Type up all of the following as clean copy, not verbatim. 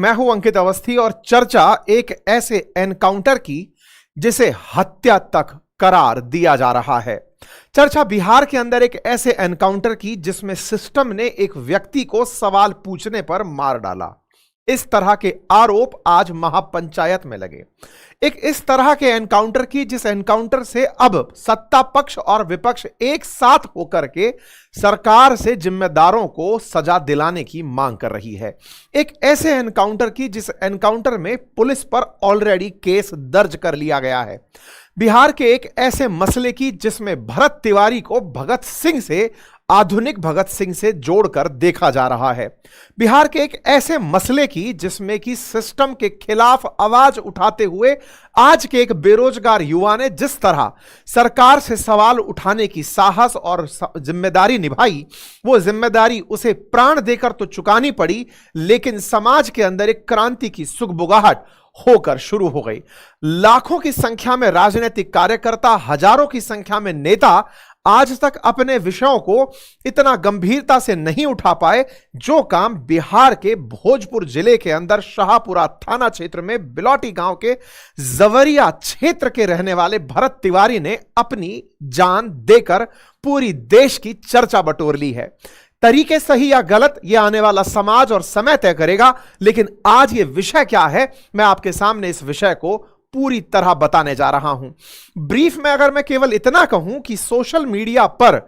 मैं हूं अंकित अवस्थी और चर्चा एक ऐसे एनकाउंटर की जिसे हत्या तक करार दिया जा रहा है। चर्चा बिहार के अंदर एक ऐसे एनकाउंटर की जिसमें सिस्टम ने एक व्यक्ति को सवाल पूछने पर मार डाला। इस तरह के आरोप आज महापंचायत में लगे। एक इस तरह के एनकाउंटर की जिस एनकाउंटर से अब सत्ता पक्ष और विपक्ष एक साथ होकर के सरकार से जिम्मेदारों को सजा दिलाने की मांग कर रही है। एक ऐसे एनकाउंटर की जिस एनकाउंटर में पुलिस पर ऑलरेडी केस दर्ज कर लिया गया है। बिहार के एक ऐसे मसले की जिसमें भरत तिवारी को भगत सिंह से, आधुनिक भगत सिंह से जोड़कर देखा जा रहा है। बिहार के एक ऐसे मसले की जिसमें कि सिस्टम के खिलाफ आवाज उठाते हुए आज के एक बेरोजगार युवा ने जिस तरह सरकार से सवाल उठाने की साहस और जिम्मेदारी निभाई, वो जिम्मेदारी उसे प्राण देकर तो चुकानी पड़ी, लेकिन समाज के अंदर एक क्रांति की सुगबुगाहट होकर शुरू हो गई। लाखों की संख्या में राजनीतिक कार्यकर्ता, हजारों की संख्या में नेता आज तक अपने विषयों को इतना गंभीरता से नहीं उठा पाए जो काम बिहार के भोजपुर जिले के अंदर शाहपुरा थाना क्षेत्र में बिलौटी गांव के जवरिया क्षेत्र के रहने वाले भरत तिवारी ने अपनी जान देकर पूरी देश की चर्चा बटोर ली है। तरीके सही या गलत ये आने वाला समाज और समय तय करेगा, लेकिन आज ये विषय क्या है, मैं आपके सामने इस विषय को पूरी तरह बताने जा रहा हूं। ब्रीफ में अगर मैं केवल इतना कहूं कि सोशल मीडिया पर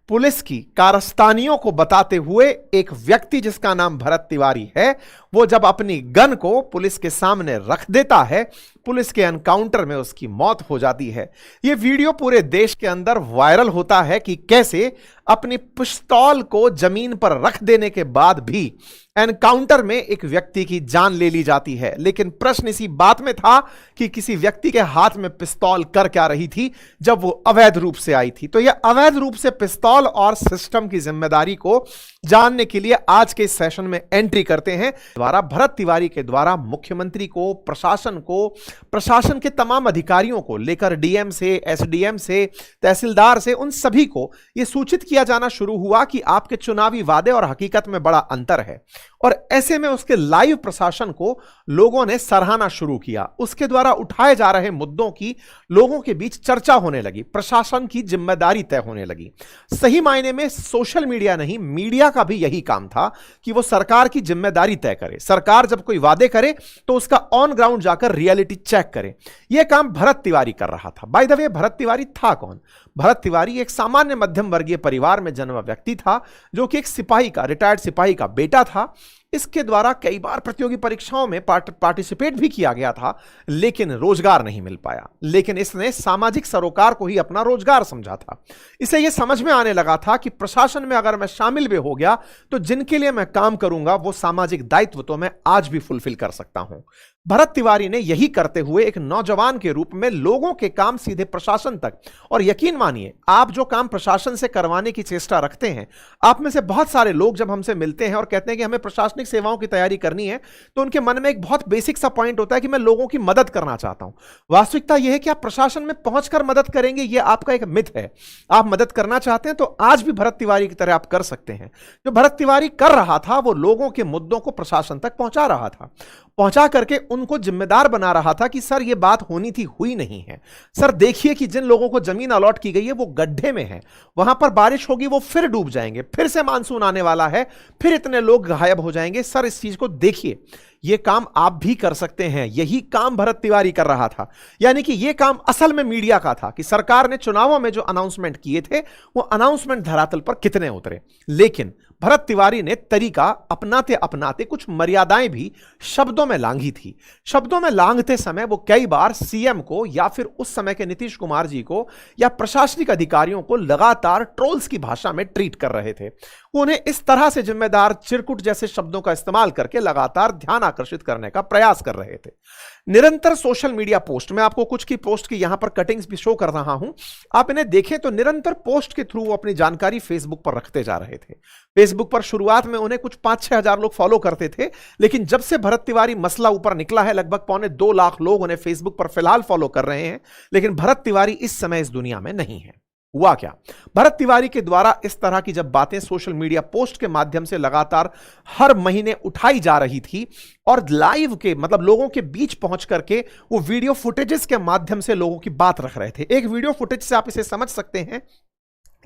पुलिस की कारस्तानियों को बताते हुए एक व्यक्ति जिसका नाम भरत तिवारी है, वो जब अपनी गन को पुलिस के सामने रख देता है, पुलिस के एनकाउंटर में उसकी मौत हो जाती है। यह वीडियो पूरे देश के अंदर वायरल होता है कि कैसे अपनी पिस्तौल को जमीन पर रख देने के बाद भी एनकाउंटर में एक व्यक्ति की जान ले ली जाती है। लेकिन प्रश्न इसी बात में था कि किसी व्यक्ति के हाथ में पिस्तौल कर क्या रही थी जब वो अवैध रूप से आई थी। तो यह अवैध रूप से पिस्तौल और सिस्टम की जिम्मेदारी को जानने के लिए आज के इस सेशन में एंट्री करते हैं। द्वारा भरत तिवारी के द्वारा मुख्यमंत्री को, प्रशासन के तमाम अधिकारियों को लेकर डीएम से, एसडीएम से, तहसीलदार से, उन सभी को यह सूचित किया जाना शुरू हुआ कि आपके चुनावी वादे और हकीकत में बड़ा अंतर है। और ऐसे में उसके लाइव प्रशासन को लोगों ने सराहना शुरू किया। उसके द्वारा उठाए जा रहे मुद्दों की लोगों के बीच चर्चा होने लगी, प्रशासन की जिम्मेदारी तय होने लगी। सही मायने में सोशल मीडिया नहीं, मीडिया का भी यही काम था कि वो सरकार की जिम्मेदारी तय करे। सरकार जब कोई वादे करे तो उसका ऑन ग्राउंड जाकर रियलिटी चेक करे। यह काम भरत तिवारी कर रहा था। By the way, Bharat Tiwari था कौन? भरत तिवारी एक सामान्य मध्यम वर्गीय परिवार में जन्मा व्यक्ति था जो कि एक सिपाही का, रिटायर्ड सिपाही का बेटा था। इसके द्वारा कई बार प्रतियोगी परीक्षाओं में पार्टिसिपेट भी किया गया था, लेकिन रोजगार नहीं मिल पाया। लेकिन इसने सामाजिक सरोकार को ही अपना रोजगार समझा था। इसे यह समझ में आने लगा था कि प्रशासन में अगर मैं शामिल भी हो गया तो जिनके लिए मैं काम करूंगा वो सामाजिक दायित्व तो मैं आज भी फुलफिल कर सकता हूं। भरत तिवारी ने यही करते हुए एक नौजवान के रूप में लोगों के काम सीधे प्रशासन तक, और यकीन मानिए आप जो काम प्रशासन से करवाने की चेष्टा रखते हैं, आप में से बहुत सारे लोग जब हमसे मिलते हैं और कहते हैं कि हमें प्रशासनिक सेवाओं की तैयारी करनी है, तो उनके मन में एक बहुत बेसिक सा पॉइंट होता है कि मैं लोगों की मदद करना चाहता हूं। वास्तविकता यह है कि आप प्रशासन में पहुंचकर मदद करेंगे, यह आपका एक मिथ है। आप मदद करना चाहते हैं तो आज भी भरत तिवारी की तरह आप कर सकते हैं। जो भरत तिवारी कर रहा था वो लोगों के मुद्दों को प्रशासन तक पहुंचा रहा था, पहुंचा करके उनको जिम्मेदार बना रहा था कि सर ये बात होनी थी, हुई नहीं है। सर देखिए कि जिन लोगों को जमीन अलॉट की गई है वो गड्ढे में है, वहां पर बारिश होगी वो फिर डूब जाएंगे, फिर से मानसून आने वाला है, फिर इतने लोग गायब हो जाएंगे। सर इस चीज को देखिए, यह काम आप भी कर सकते हैं। यही काम भरत तिवारी कर रहा था। यानी कि यह काम असल में मीडिया का था कि सरकार ने चुनावों में जो अनाउंसमेंट किए थे वो अनाउंसमेंट धरातल पर कितने उतरे। लेकिन भरत तिवारी ने तरीका अपनाते अपनाते कुछ मर्यादाएं भी शब्दों में लांघी थी। शब्दों में लांघते समय वो कई बार सीएम को या फिर उस समय के नीतीश कुमार जी को या प्रशासनिक अधिकारियों को लगातार ट्रोल्स की भाषा में ट्रीट कर रहे थे। वो उन्हें इस तरह से जिम्मेदार, चिरकुट जैसे शब्दों का इस्तेमाल करके लगातार ध्यान आकर्षित करने का प्रयास कर रहे थे। निरंतर सोशल मीडिया पोस्ट, मैं आपको कुछ की पोस्ट की यहां पर कटिंग्स भी शो कर रहा हूं, आप इन्हें देखें तो निरंतर पोस्ट के थ्रू अपनी जानकारी फेसबुक पर रखते जा रहे थे। फेसबुक पर शुरुआत में उन्हें कुछ 5-6 हजार लोग फॉलो करते थे, लेकिन जब से भरत तिवारी मसला ऊपर निकला है लगभग 2.25 लाख लोग उन्हें फेसबुक पर फिलहाल फॉलो कर रहे हैं। लेकिन भरत तिवारी इस समय इस दुनिया में नहीं है। हुआ क्या? भरत तिवारी के द्वारा इस तरह की जब बातें सोशल मीडिया पोस्ट के माध्यम से लगातार हर महीने उठाई जा रही थी और लाइव के मतलब लोगों के बीच पहुंच करके वो वीडियो फुटेजेस के माध्यम से लोगों की बात रख रहे थे। एक वीडियो फुटेज से आप इसे समझ सकते हैं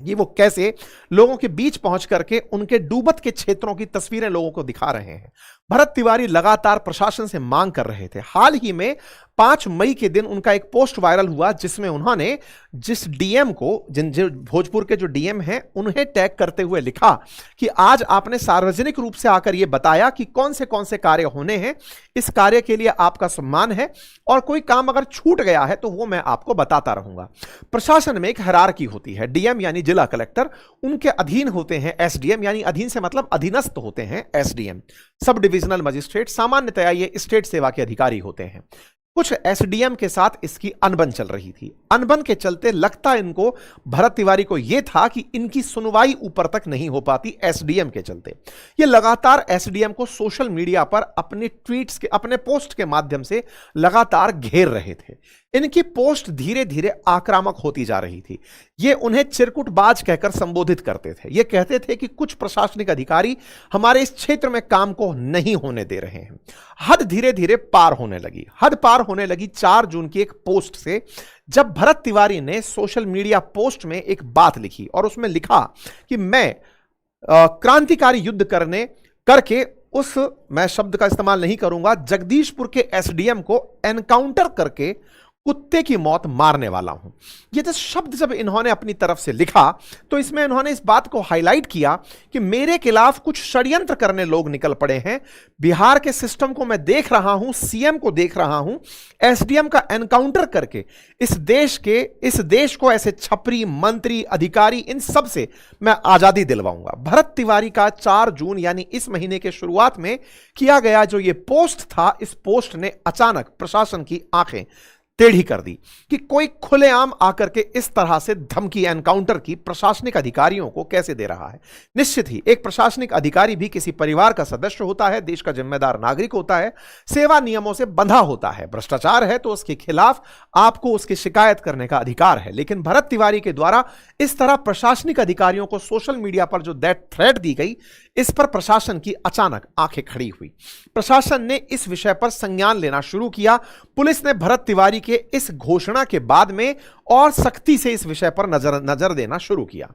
ये वो कैसे लोगों के बीच पहुंच करके उनके डूबत के क्षेत्रों की तस्वीरें लोगों को दिखा रहे हैं। भरत तिवारी लगातार प्रशासन से मांग कर रहे थे। हाल ही में 5 मई के दिन उनका एक पोस्ट वायरल हुआ जिसमें उन्होंने जिस डीएम को जो भोजपुर के जो डीएम हैं उन्हें टैग करते हुए लिखा कि आज आपने सार्वजनिक रूप से आकर यह बताया कि कौन से कार्य होने हैं, इस कार्य के लिए आपका सम्मान है और कोई काम अगर छूट गया है तो वो मैं आपको बताता रहूंगा। प्रशासन में एक हायरार्की होती है। डीएम यानी जिला कलेक्टर, उनके अधीन होते हैं एसडीएम, यानी अधीन से मतलब अधीनस्थ होते हैं एसडीएम, सब डिविजनल मजिस्ट्रेट। सामान्यतया ये स्टेट सेवा के अधिकारी होते हैं। कुछ एसडीएम के साथ इसकी अनबन चल रही थी। अनबन के चलते लगता इनको भरत तिवारी को यह था कि इनकी सुनवाई ऊपर तक नहीं हो पाती एसडीएम के चलते। ये लगातार एसडीएम को सोशल मीडिया पर अपने ट्वीट्स के अपने पोस्ट के माध्यम से लगातार घेर रहे थे। इनकी पोस्ट धीरे धीरे आक्रामक होती जा रही थी। ये उन्हें चिरकुटबाज कहकर संबोधित करते थे। ये कहते थे कि कुछ प्रशासनिक अधिकारी हमारे इस क्षेत्र में काम को नहीं होने दे रहे हैं। हद धीरे धीरे पार होने लगी। हद पार होने लगी 4 जून की एक पोस्ट से, जब भरत तिवारी ने सोशल मीडिया पोस्ट में एक बात लिखी और उसमें लिखा कि मैं क्रांतिकारी युद्ध करके मैं शब्द का इस्तेमाल नहीं करूंगा, जगदीशपुर के एसडीएम को एनकाउंटर करके कुत्ते की मौत मारने वाला हूं। ये जो शब्द जब इन्होंने अपनी तरफ से लिखा तो इसमें इन्होंने इस बात को हाईलाइट किया कि मेरे खिलाफ कुछ षड्यंत्र करने लोग निकल पड़े हैं। बिहार के सिस्टम को मैं देख रहा हूं, सीएम को देख रहा हूं, एसडीएम का एनकाउंटर करके इस देश को ऐसे छपरी, मंत्री, अधिकारी, इन सब से मैं आजादी दिलवाऊंगा। भरत तिवारी का 4 जून यानी इस महीने के शुरुआत में किया गया जो ये पोस्ट था, इस पोस्ट ने अचानक प्रशासन की आंखें टेढ़ी कर दी कि कोई खुलेआम आकर के इस तरह से धमकी, एनकाउंटर की प्रशासनिक अधिकारियों को कैसे दे रहा है। निश्चित ही एक प्रशासनिक अधिकारी भी किसी परिवार का सदस्य होता है, देश का जिम्मेदार नागरिक होता है, सेवा नियमों से बंधा होता है। भ्रष्टाचार है तो उसके खिलाफ आपको उसकी शिकायत करने का अधिकार है। लेकिन भरत तिवारी के द्वारा इस तरह प्रशासनिक अधिकारियों को सोशल मीडिया पर जो डेथ थ्रेट दी गई, इस पर प्रशासन की अचानक आंखें खड़ी हुई। प्रशासन ने इस विषय पर संज्ञान लेना शुरू किया। पुलिस ने भरत तिवारी के इस घोषणा के बाद में और सख्ती से इस विषय पर नजर देना शुरू किया।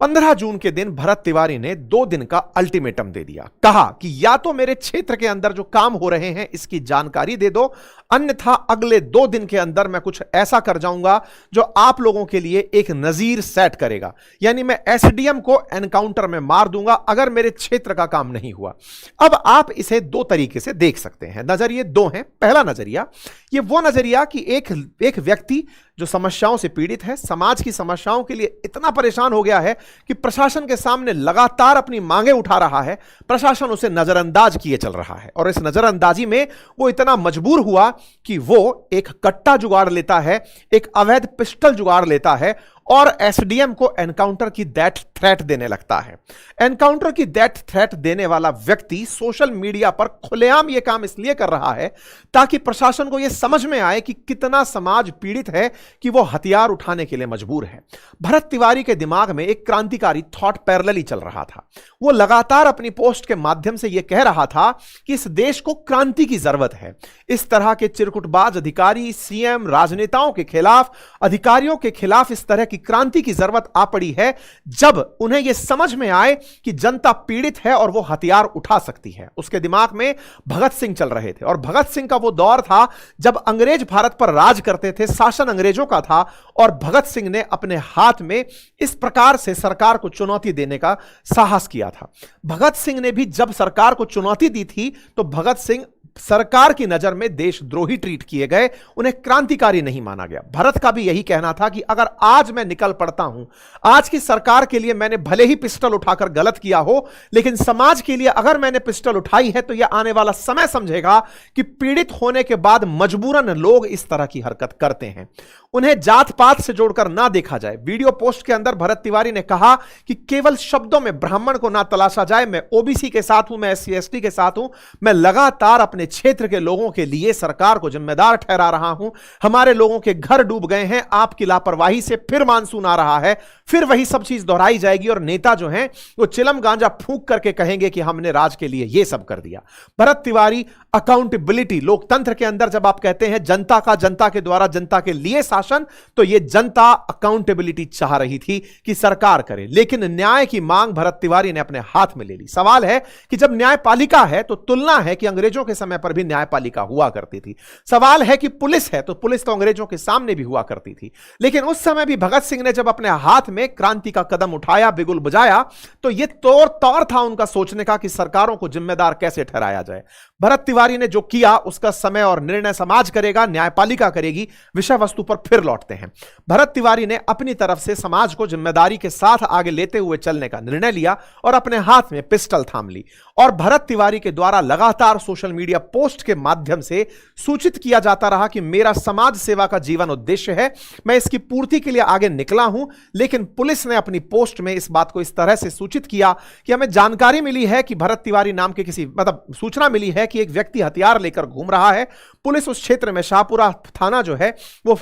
15 जून के दिन भरत तिवारी ने 2 दिन का अल्टीमेटम दे दिया। कहा कि या तो मेरे क्षेत्र के अंदर जो काम हो रहे हैं इसकी जानकारी दे दो, अन्यथा अगले 2 दिन के अंदर मैं कुछ ऐसा कर जाऊंगा जो आप लोगों के लिए एक नजीर सेट करेगा। यानी मैं एसडीएम को एनकाउंटर में मार दूंगा अगर मेरे क्षेत्र का काम नहीं हुआ। अब आप इसे 2 तरीके से देख सकते हैं। नजरिए 2 हैं। पहला नजरिया, ये वो नजरिया कि एक व्यक्ति जो समस्याओं से पीड़ित है, समाज की समस्याओं के लिए इतना परेशान हो गया है कि प्रशासन के सामने लगातार अपनी मांगे उठा रहा है, प्रशासन उसे नजरअंदाज किए चल रहा है और इस नजरअंदाजी में वो इतना मजबूर हुआ कि वो एक कट्टा जुगाड़ लेता है, एक अवैध पिस्टल जुगाड़ लेता है और एसडीएम को एनकाउंटर की डेथ थ्रेट देने लगता है। एनकाउंटर की डेथ थ्रेट देने वाला व्यक्ति सोशल मीडिया पर खुलेआम यह काम इसलिए कर रहा है ताकि प्रशासन को यह समझ में आए कि कितना समाज पीड़ित है कि वो हथियार उठाने के लिए मजबूर है। भरत तिवारी के दिमाग में एक क्रांतिकारी थॉट पैरेलली चल रहा था। वो लगातार अपनी पोस्ट के माध्यम से यह कह रहा था कि इस देश को क्रांति की जरूरत है। इस तरह के चिरकुटबाज अधिकारी, सीएम, राजनेताओं के खिलाफ, अधिकारियों के खिलाफ इस तरह की क्रांति की जरूरत आ पड़ी है जब उन्हें यह समझ में आए कि जनता पीड़ित है और वो हथियार उठा सकती है। उसके दिमाग में भगत सिंह चल रहे थे और भगत सिंह का वो दौर था जब अंग्रेज भारत पर राज करते थे, शासन अंग्रेजों का था और भगत सिंह ने अपने हाथ में इस प्रकार से सरकार को चुनौती देने का साहस किया था। भगत सिंह ने भी जब सरकार को चुनौती दी थी तो भगत सिंह सरकार की नजर में देशद्रोही ट्रीट किए गए, उन्हें क्रांतिकारी नहीं माना गया। भरत का भी यही कहना था कि अगर आज मैं निकल पड़ता हूं, आज की सरकार के लिए मैंने भले ही पिस्टल उठाकर गलत किया हो, लेकिन समाज के लिए अगर मैंने पिस्टल उठाई है तो यह आने वाला समय समझेगा कि पीड़ित होने के बाद मजबूरन लोग इस तरह की हरकत करते हैं। उन्हें जात पात से जोड़कर ना देखा जाए। वीडियो पोस्ट के अंदर भरत तिवारी ने कहा कि केवल शब्दों में ब्राह्मण को ना तलाशा जाए, मैं ओबीसी के साथ हूं, मैं SC ST के साथ हूं, मैं लगातार अपने अपने क्षेत्र के लोगों के लिए सरकार को जिम्मेदार ठहरा रहा हूं। हमारे लोगों के घर डूब गए हैं, आपकी लापरवाही से फिर मानसून आ रहा है, फिर वही सब चीज दोहराई जाएगी और नेता जो हैं वो चिलम गांजा फूंक करके कहेंगे कि हमने राज के लिए यह सब कर दिया। भरत तिवारी, अकाउंटेबिलिटी, लोकतंत्र के अंदर जब आप कहते हैं जनता का, जनता के द्वारा जनता के लिए शासन, तो यह जनता अकाउंटेबिलिटी चाह रही थी कि सरकार करे, लेकिन न्याय की मांग भरत तिवारी ने अपने हाथ में ले ली। सवाल है कि जब न्यायपालिका है तो तुलना है कि अंग्रेजों के समय पर भी न्यायपालिका हुआ करती थी। सवाल है कि पुलिस है तो पुलिस तो अंग्रेजों के सामने भी हुआ करती थी, लेकिन उस समय भी भगत सिंह ने जब अपने हाथ में क्रांति का कदम उठाया, बिगुल बजाया, तो यह तौर था उनका सोचने का कि सरकारों को जिम्मेदार कैसे ठहराया जाए। भरत तिवारी ने जो किया उसका समय और निर्णय समाज करेगा, न्यायपालिका करेगी। विषय वस्तु पर फिर लौटते हैं। भरत तिवारी ने अपनी तरफ से समाज को जिम्मेदारी के साथ आगे लेते हुए चलने का निर्णय लिया और अपने हाथ में पिस्टल थाम ली, और भरत तिवारी के द्वारा लगातार सोशल मीडिया पोस्ट के माध्यम से सूचित किया जाता रहा कि मेरा समाज सेवा का जीवन उद्देश्य है, मैं इसकी पूर्ति के लिए आगे निकला हूं। लेकिन पुलिस ने अपनी पोस्ट में इस बात को इस तरह से सूचित किया कि हमें जानकारी मिली है कि भरत तिवारी नाम के सूचना मिली है कि एक व्यक्ति हथियार लेकर घूम रहा है। पुलिस उस क्षेत्र में शाहपुरा थाना जो है वो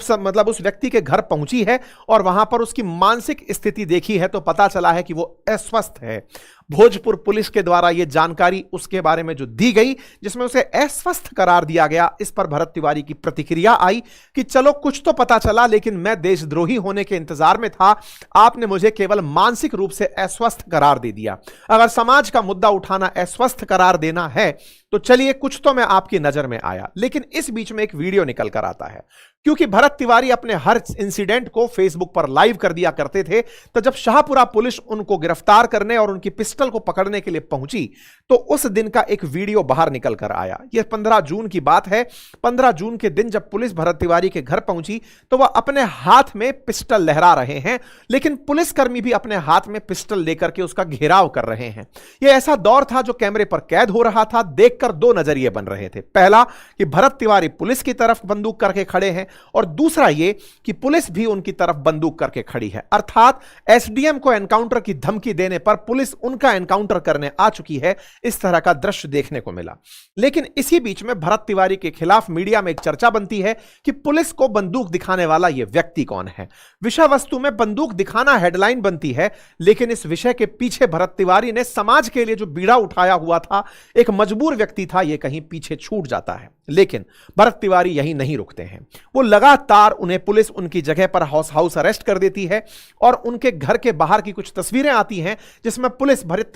उस व्यक्ति के घर पहुंची है और वहां पर उसकी मानसिक स्थिति देखी है तो पता चला है कि वो अस्वस्थ है। भोजपुर पुलिस के द्वारा यह जानकारी उसके बारे में जो दी गई, जिसमें उसे अस्वस्थ करार दिया गया, इस पर भरत तिवारी की प्रतिक्रिया आई कि चलो कुछ तो पता चला, लेकिन मैं देशद्रोही होने के इंतजार में था, आपने मुझे केवल मानसिक रूप से अस्वस्थ करार दे दिया। अगर समाज का मुद्दा उठाना अस्वस्थ करार देना है तो चलिए कुछ तो मैं आपकी नजर में आया। लेकिन इस बीच में एक वीडियो निकल कर आता है, क्योंकि भरत तिवारी अपने हर इंसिडेंट को फेसबुक पर लाइव कर दिया करते थे। तो जब शाहपुरा पुलिस उनको गिरफ्तार करने और उनकी पिस्टल को पकड़ने के लिए पहुंची तो उस दिन का एक वीडियो बाहर निकल कर आया। यह 15 जून की बात है। 15 जून के दिन जब पुलिस भरत तिवारी के घर पहुंची तो वह अपने हाथ में पिस्टल लहरा रहे हैं, लेकिन पुलिसकर्मी भी अपने हाथ में पिस्टल लेकर के उसका घेराव कर रहे हैं। यह ऐसा दौर था जो कैमरे पर कैद हो रहा था। देखकर दो नजरिए बन रहे थे, पहला कि भरत तिवारी पुलिस की तरफ बंदूक करके खड़े हैं, और दूसरा यह कि पुलिस भी उनकी तरफ बंदूक करके खड़ी है, अर्थात एसडीएम को एनकाउंटर की धमकी देने पर पुलिस उनका एनकाउंटर करने आ चुकी है। इस तरह का दृश्य देखने को मिला। लेकिन इसी बीच में भरत तिवारी के खिलाफ मीडिया में एक चर्चा बनती है कि पुलिस को बंदूक दिखाने वाला यह व्यक्ति कौन है। विषय वस्तु में बंदूक दिखाना हेडलाइन बनती है, लेकिन इस विषय के पीछे भरत तिवारी ने समाज के लिए जो बीड़ा उठाया हुआ था, एक मजबूर व्यक्ति था, यह कहीं पीछे छूट जाता है। लेकिन भरत तिवारी यहीं नहीं रुकते हैं। वो लगातार उन्हें पुलिस उनकी जगह पर हाउस अरेस्ट कर देती है और उनके घर के बाहर की कुछ तस्वीरें आती हैं जिसमें पुलिस भरत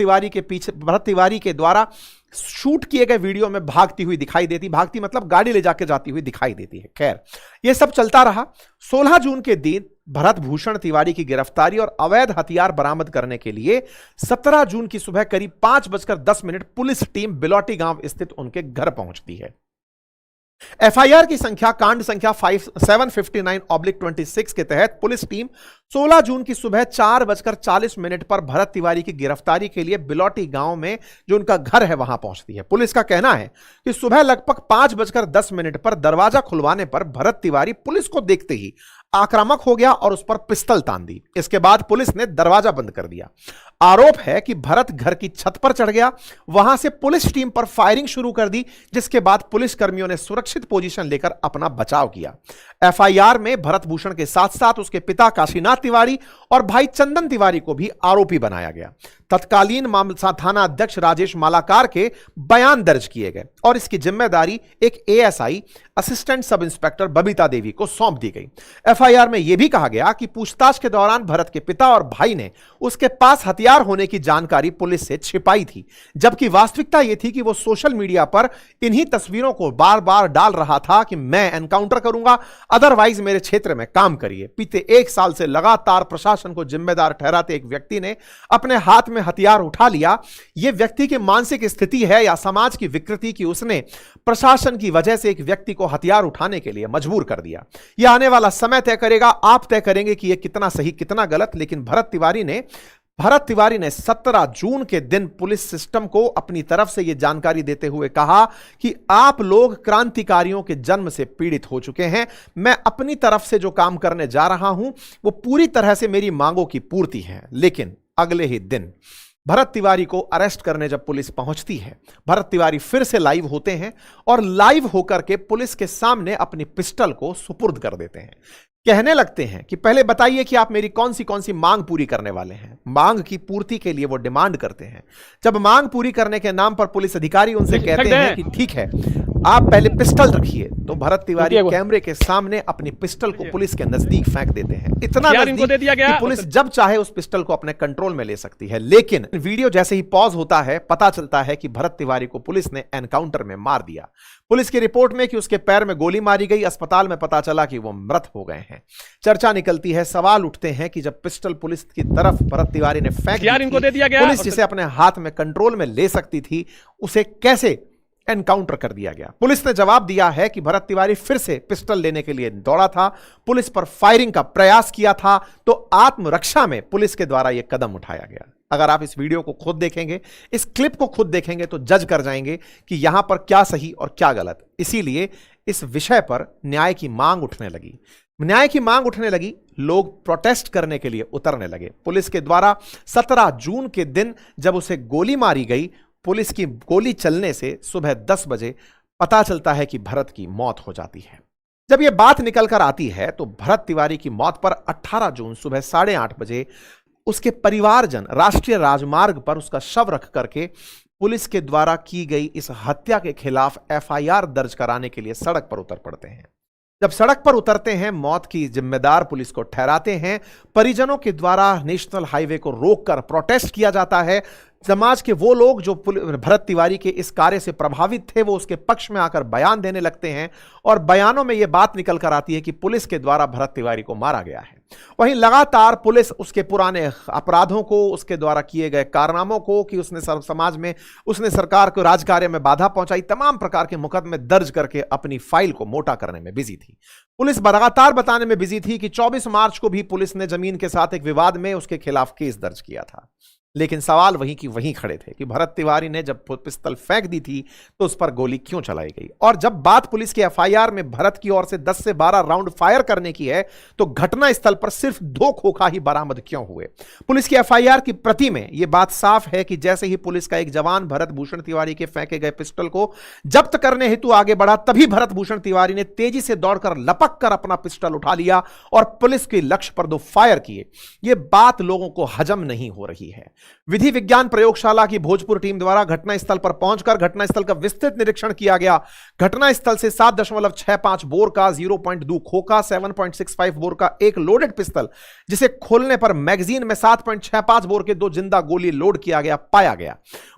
तिवारी के द्वारा शूट किए गए वीडियो में भागती हुई दिखाई देती, भागती मतलब गाड़ी ले जाके जाती हुई दिखाई देती है। खैर, यह सब चलता रहा। 16 जून के दिन भरत भूषण तिवारी की गिरफ्तारी और अवैध हथियार बरामद करने के लिए 17 जून की सुबह करीब 5:10 पुलिस टीम बिलौटी गांव स्थित उनके घर पहुंचती है। एफआईआर की संख्या कांड संख्या 759/26 के तहत पुलिस टीम 16 जून की सुबह 4:40 पर भरत तिवारी की गिरफ्तारी के लिए बिलौटी गांव में जो उनका घर है वहां पहुंचती है। पुलिस का कहना है कि सुबह लगभग 5:10 पर दरवाजा खुलवाने पर भरत तिवारी पुलिस को देखते ही आक्रामक हो गया और उस पर पिस्टल तान दी। इसके बाद पुलिस ने दरवाजा बंद कर दिया। आरोप है कि भरत घर की छत पर चढ़ गया, वहां से पुलिस टीम पर फायरिंग शुरू कर दी, जिसके बाद पुलिस कर्मियों ने सुरक्षित पोजीशन लेकर अपना बचाव किया। एफआईआर में भरत भूषण के साथ साथ उसके पिता काशीनाथ तिवारी और भाई चंदन तिवारी को भी आरोपी बनाया गया। तत्कालीन मामला थाना अध्यक्ष राजेश मालाकार के बयान दर्ज किए गए और इसकी जिम्मेदारी एक ASI assistant sub inspector Babita Devi को सौंप दी गई। एफआईआर में यह भी कहा गया कि पूछताछ के दौरान भरत के पिता और भाई ने उसके पास हथियार होने की जानकारी पुलिस से छिपाई थी, जबकि वास्तविकता यह थी कि वो सोशल मीडिया पर इन्हीं तस्वीरों को बार बार डाल रहा था कि मैं एनकाउंटर करूंगा, अदरवाइज मेरे क्षेत्र में काम करिए। बीते 1 साल से लगातार प्रशासन को जिम्मेदार ठहराते एक व्यक्ति ने अपने हाथ में हथियार उठा लिया। यह व्यक्ति की मानसिक स्थिति है या समाज की विकृति की उसने प्रशासन की वजह से एक व्यक्ति को हथियार उठाने के लिए मजबूर कर दिया। यह आने वाला समय तय करेगा, आप तय करेंगे कि यह कितना सही कितना गलत। लेकिन भरत तिवारी ने 17 जून के दिन पुलिस सिस्टम को अपनी तरफ से यह जानकारी देते हुए कहा कि आप लोग क्रांतिकारियों के जन्म से पीड़ित हो चुके हैं, मैं अपनी तरफ से जो काम करने जा रहा हूं वो पूरी तरह से मेरी मांगों की पूर्ति है। लेकिन अगले ही दिन भरत तिवारी को अरेस्ट करने जब पुलिस पहुंचती है, भरत तिवारी फिर से लाइव होते हैं और लाइव होकर के पुलिस के सामने अपनी पिस्टल को सुपुर्द कर देते हैं। कहने लगते हैं कि पहले बताइए कि आप मेरी कौन सी मांग पूरी करने वाले हैं। मांग की पूर्ति के लिए वो डिमांड करते हैं। जब मांग पूरी करने के नाम पर पुलिस अधिकारी उनसे कहते हैं कि ठीक है, आप पहले पिस्टल रखिए, तो भरत तिवारी कैमरे के सामने अपनी पिस्टल को पुलिस के नजदीक फेंक देते हैं। इतना नजदीक कि पुलिस जब चाहे उस पिस्टल को अपने कंट्रोल में ले सकती है। लेकिन वीडियो जैसे ही पॉज होता है, पता चलता है कि भरत तिवारी को पुलिस ने एनकाउंटर में मार दिया। पुलिस की रिपोर्ट में कि उसके पैर में गोली मारी गई, अस्पताल में पता चला कि वो मृत हो गए हैं। चर्चा निकलती है, सवाल उठते हैं कि जब पिस्टल पुलिस की तरफ भरत तिवारी ने फेंक दी, पुलिस जिसे अपने हाथ में कंट्रोल में ले सकती थी, उसे कैसे एनकाउंटर कर दिया गया। पुलिस ने जवाब दिया है कि भरत तिवारी फिर से पिस्टल लेने के लिए दौड़ा था, पुलिस पर फायरिंग का प्रयास किया था, तो आत्मरक्षा में पुलिस के द्वारा यह कदम उठाया गया। अगर आप इस वीडियो को खुद देखेंगे, इस क्लिप को खुद देखेंगे, तो जज कर जाएंगे कि यहां पर क्या सही और क्या गलत। इसीलिए इस विषय पर न्याय की मांग उठने लगी। न्याय की मांग उठने लगी, लोग प्रोटेस्ट करने के लिए उतरने लगे। पुलिस के द्वारा 17 जून के दिन जब उसे गोली मारी गई, पुलिस की गोली चलने से सुबह 10 बजे पता चलता है कि भरत की मौत हो जाती है। जब यह बात निकल कर आती है तो भरत तिवारी की मौत पर 18 जून सुबह 8:30 बजे उसके परिवारजन राष्ट्रीय राजमार्ग पर उसका शव रख करके पुलिस के द्वारा की गई इस हत्या के खिलाफ एफआईआर दर्ज कराने के लिए सड़क पर उतर पड़ते हैं। जब सड़क पर उतरते हैं, मौत की जिम्मेदार पुलिस को ठहराते हैं। परिजनों के द्वारा नेशनल हाईवे को रोककर प्रोटेस्ट किया जाता है। समाज के वो लोग जो भरत तिवारी के इस कार्य से प्रभावित थे, वो उसके पक्ष में आकर बयान देने लगते हैं और बयानों में यह बात निकल कर आती है कि पुलिस के द्वारा भरत तिवारी को मारा गया है। वहीं लगातार पुलिस उसके पुराने अपराधों को, उसके द्वारा किए गए कारनामों को, कि उसने समाज में, उसने सरकार को राजकार्य में बाधा पहुंचाई, तमाम प्रकार के मुकदमे दर्ज करके अपनी फाइल को मोटा करने में बिजी थी। पुलिस लगातार बताने में बिजी थी कि 24 मार्च को भी पुलिस ने जमीन के साथ एक विवाद में उसके खिलाफ केस दर्ज किया था। लेकिन सवाल वहीं की वहीं खड़े थे कि भरत तिवारी ने जब पिस्तौल फेंक दी थी तो उस पर गोली क्यों चलाई गई। और जब बात पुलिस के एफआईआर में भरत की ओर से 10 से 12 राउंड फायर करने की है, तो घटना स्थल पर सिर्फ 2 खोखा ही बरामद क्यों हुए। पुलिस की एफआईआर की प्रति में यह बात साफ है कि जैसे ही पुलिस का एक जवान भरत भूषण तिवारी के फेंके गए पिस्टल को जब्त करने हेतु आगे बढ़ा, तभी भरत भूषण तिवारी ने तेजी से दौड़कर लपक कर अपना पिस्टल उठा लिया और पुलिस के लक्ष्य पर 2 फायर किए। यह बात लोगों को हजम नहीं हो रही है। विधि विज्ञान प्रयोगशाला की भोजपुर टीम द्वारा घटनास्थल पर पहुंचकर घटनास्थल का विस्तृत निरीक्षण किया गया। घटनास्थल से 7.65 बोर का 0.2 खोखा, 7.65 बोर का एक लोडेड पिस्टल, जिसे खोलने पर मैगजीन में 7.65 बोर के 2 जिंदा गोली लोड किया गया, पाया गया।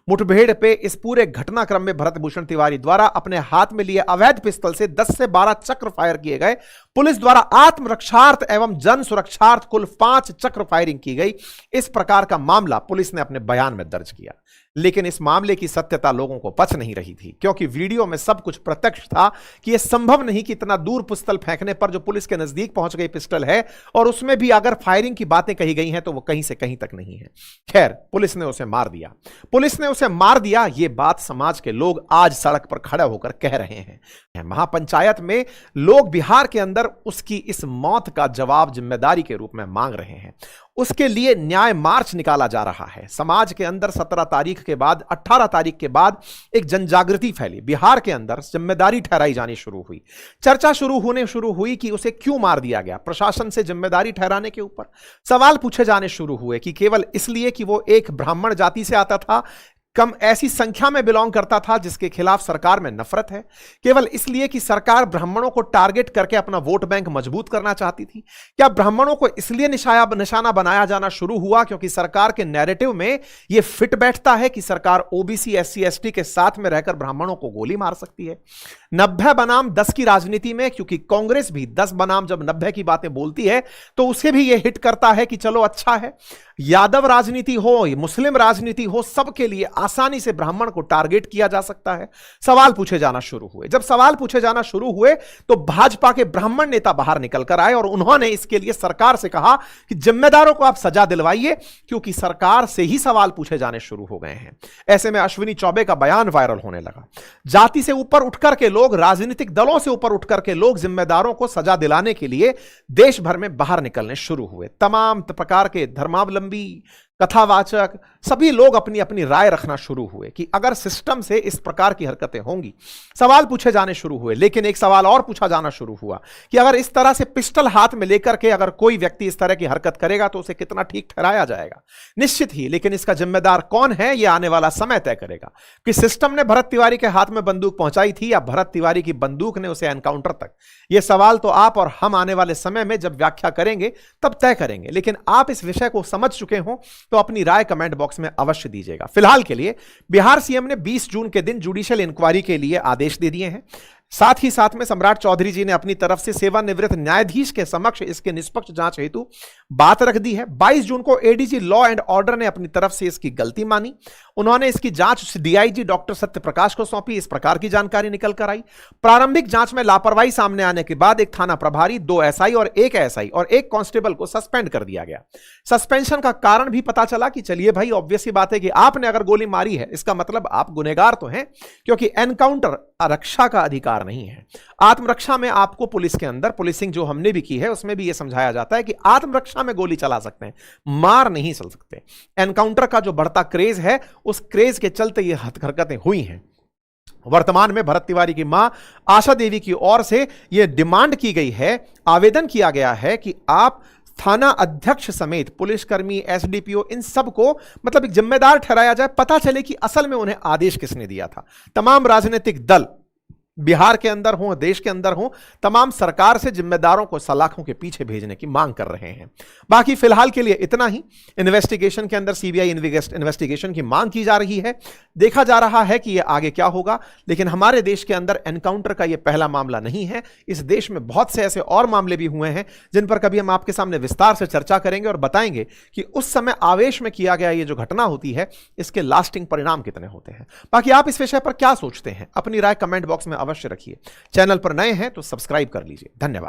मुठभेड़ पे इस पूरे घटनाक्रम में भरत भूषण तिवारी द्वारा अपने हाथ में लिए अवैध पिस्टल से 10 से 12 चक्र फायर किए गए। पुलिस द्वारा आत्मरक्षार्थ एवं जन सुरक्षार्थ कुल 5 चक्र फायरिंग की गई। इस प्रकार का मामला पुलिस ने अपने बयान में दर्ज किया। लेकिन इस मामले की सत्यता लोगों को पच नहीं रही थी, क्योंकि वीडियो में सब कुछ प्रत्यक्ष था कि यह संभव नहीं कि इतना दूर पिस्टल फेंकने पर जो पुलिस के नजदीक पहुंच गई पिस्टल है, और उसमें भी अगर फायरिंग की बातें कही गई हैं तो वो कहीं से कहीं तक नहीं है। खैर, पुलिस ने उसे मार दिया। पुलिस ने उसे मार दिया, यह बात समाज के लोग आज सड़क पर खड़े होकर कह रहे हैं। महापंचायत में लोग बिहार के अंदर उसकी इस मौत का जवाब जिम्मेदारी के रूप में मांग रहे हैं। उसके लिए न्याय मार्च निकाला जा रहा है। समाज के अंदर 17 तारीख के बाद, 18 तारीख के बाद एक जनजागृति फैली। बिहार के अंदर जिम्मेदारी ठहराई जानी शुरू हुई। चर्चा शुरू हुई कि उसे क्यों मार दिया गया। प्रशासन से जिम्मेदारी ठहराने के ऊपर सवाल पूछे जाने शुरू हुए कि केवल इसलिए कि वो एक ब्राह्मण जाति से आता था, कम ऐसी संख्या में बिलोंग करता था जिसके खिलाफ सरकार में नफरत है, केवल इसलिए कि सरकार ब्राह्मणों को टारगेट करके अपना वोट बैंक मजबूत करना चाहती थी। क्या ब्राह्मणों को इसलिए निशाना बनाया जाना शुरू हुआ क्योंकि सरकार के नैरेटिव में यह फिट बैठता है कि सरकार ओबीसी, एससी, एसटी के साथ में रहकर ब्राह्मणों को गोली मार सकती है। 90 बनाम 10 की राजनीति में, क्योंकि कांग्रेस भी 10 बनाम जब 90 की बातें बोलती है तो उसे भी यह हिट करता है कि चलो अच्छा है, यादव राजनीति हो, मुस्लिम राजनीति हो, सबके लिए आसानी से ब्राह्मण को टारगेट किया जा सकता है। सवाल पूछे जाना शुरू हुए। जब सवाल पूछे जाना शुरू हुए तो भाजपा के ब्राह्मण नेता बाहर निकल कर आए और उन्होंने इसके लिए सरकार से कहा कि जिम्मेदारों को आप सजा दिलवाइए, क्योंकि सरकार से ही सवाल पूछे जाने शुरू हो गए हैं। ऐसे में अश्विनी चौबे का बयान वायरल होने लगा। जाति से ऊपर उठकर के लोग, राजनीतिक दलों से ऊपर उठकर के लोग जिम्मेदारों को सजा दिलाने के लिए देश भर में बाहर निकलने शुरू हुए। तमाम प्रकार के धर्मावलंबी, कथावाचक सभी लोग अपनी अपनी राय रखना शुरू हुए कि अगर सिस्टम से इस प्रकार की हरकतें होंगी। सवाल पूछे जाने शुरू हुए, लेकिन एक सवाल और पूछा जाना शुरू हुआ कि अगर इस तरह से पिस्टल हाथ में लेकर के अगर कोई व्यक्ति इस तरह की हरकत करेगा तो उसे कितना ठीक ठहराया जाएगा। निश्चित ही, लेकिन इसका जिम्मेदार कौन है यह आने वाला समय तय करेगा कि सिस्टम ने भरत तिवारी के हाथ में बंदूक पहुंचाई थी या भरत तिवारी की बंदूक ने उसे एनकाउंटर तक। यह सवाल तो आप और हम आने वाले समय में जब व्याख्या करेंगे तब तय करेंगे, लेकिन आप इस विषय को समझ चुके हो तो अपनी राय कमेंट बॉक्स में अवश्य दीजिएगा। फिलहाल के लिए बिहार सीएम ने 20 जून के दिन जुडिशियल इंक्वायरी के लिए आदेश दे दिए हैं। साथ ही साथ में सम्राट चौधरी जी ने अपनी तरफ से सेवानिवृत्त न्यायाधीश के समक्ष इसके निष्पक्ष जांच हेतु बात रख दी है। 22 जून को एडीजी लॉ एंड ऑर्डर ने अपनी तरफ से इसकी गलती मानी। उन्होंने इसकी जांच डीआईजी डॉक्टर सत्यप्रकाश को सौंपी। इस प्रकार की जानकारी निकल कर आई। प्रारंभिक जांच में लापरवाही सामने आने के बाद एक थाना प्रभारी, 2 एसआई और 1 एसआई और 1 कांस्टेबल को सस्पेंड कर दिया गया। सस्पेंशन का कारण भी पता चला कि चलिए भाई, ऑब्वियस ही बात है कि आपने अगर गोली मारी है इसका मतलब आप गुनहगार तो हैं, क्योंकि एनकाउंटर रक्षा का अधिकार नहीं है। आत्मरक्षा में आपको पुलिस के अंदर, पुलिसिंग जो हमने भी की है उसमें भी यह समझाया जाता है कि आत्मरक्षा में गोली चला सकते हैं, मार नहीं चल सकते। एनकाउंटर का जो बढ़ता क्रेज है उस क्रेज के चलते ये हरकतें हुई हैं। वर्तमान में भरत तिवारी की मां आशा देवी की ओर से यह डिमांड की गई है, आवेदन किया गया है कि आप थाना अध्यक्ष समेत पुलिसकर्मी, एसडीपीओ, इन सब को मतलब एक जिम्मेदार ठहराया जाए, पता चले कि असल में उन्हें आदेश किसने दिया था। तमाम राजनीतिक दल बिहार के अंदर हो, देश के अंदर हो, तमाम सरकार से जिम्मेदारों को सलाखों के पीछे भेजने की मांग कर रहे हैं। बाकी फिलहाल के लिए इतना ही। इन्वेस्टिगेशन के अंदर सीबीआई इन्वेस्टिगेशन की मांग की जा रही है। देखा जा रहा है कि यह आगे क्या होगा, लेकिन हमारे देश के अंदर एनकाउंटर का यह पहला मामला नहीं है। इस देश में बहुत से ऐसे और मामले भी हुए हैं जिन पर कभी हम आपके सामने विस्तार से चर्चा करेंगे और बताएंगे कि उस समय आवेश में किया गया ये जो घटना होती है इसके लास्टिंग परिणाम कितने होते हैं। बाकी आप इस विषय पर क्या सोचते हैं, अपनी राय कमेंट बॉक्स में अवश्य रखिए। चैनल पर नए हैं तो सब्सक्राइब कर लीजिए। धन्यवाद।